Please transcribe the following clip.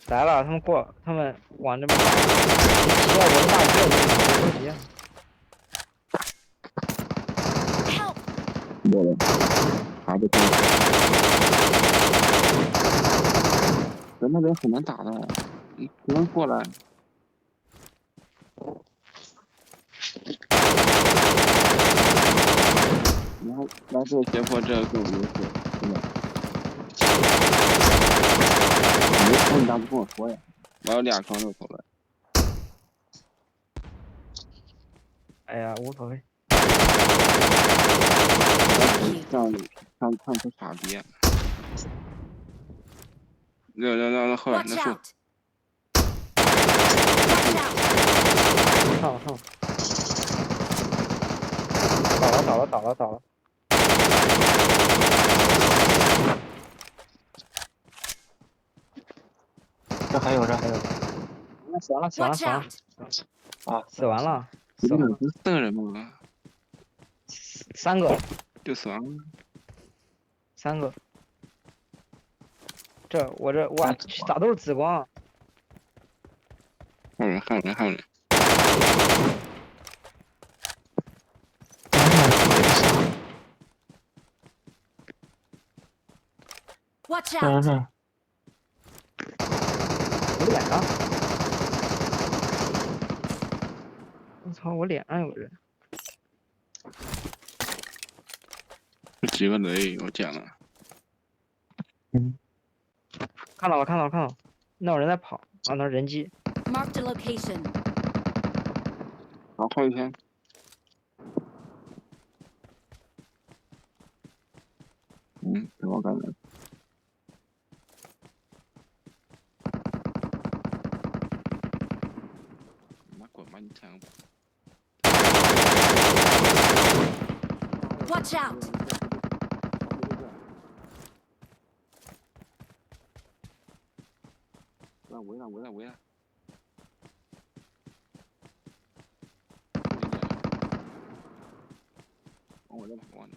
来了，他们往这边打，急啊！我的大哥，别着急啊！我了，还不通。咱那边很难打的，你不能过来。然后来这胁迫这更有优势，真的。你没枪你咋不跟我说呀？我有俩扛就走了。哎呀，无所谓。上出傻逼。那后面那树。上了。倒了。这还有。死完了。啊，死完了。不是4个人吗？3个。就死完了。3个。我这哇，咋都是紫光？还有人。Watch out！ 我脸上，我操，我脸上有人。这几个雷我捡了。看到了，那有人在跑，啊，那人机。Marked a location。好，换一天。等我干了。妈滚吧你抢！Watch out！ 围了。往我这跑呢。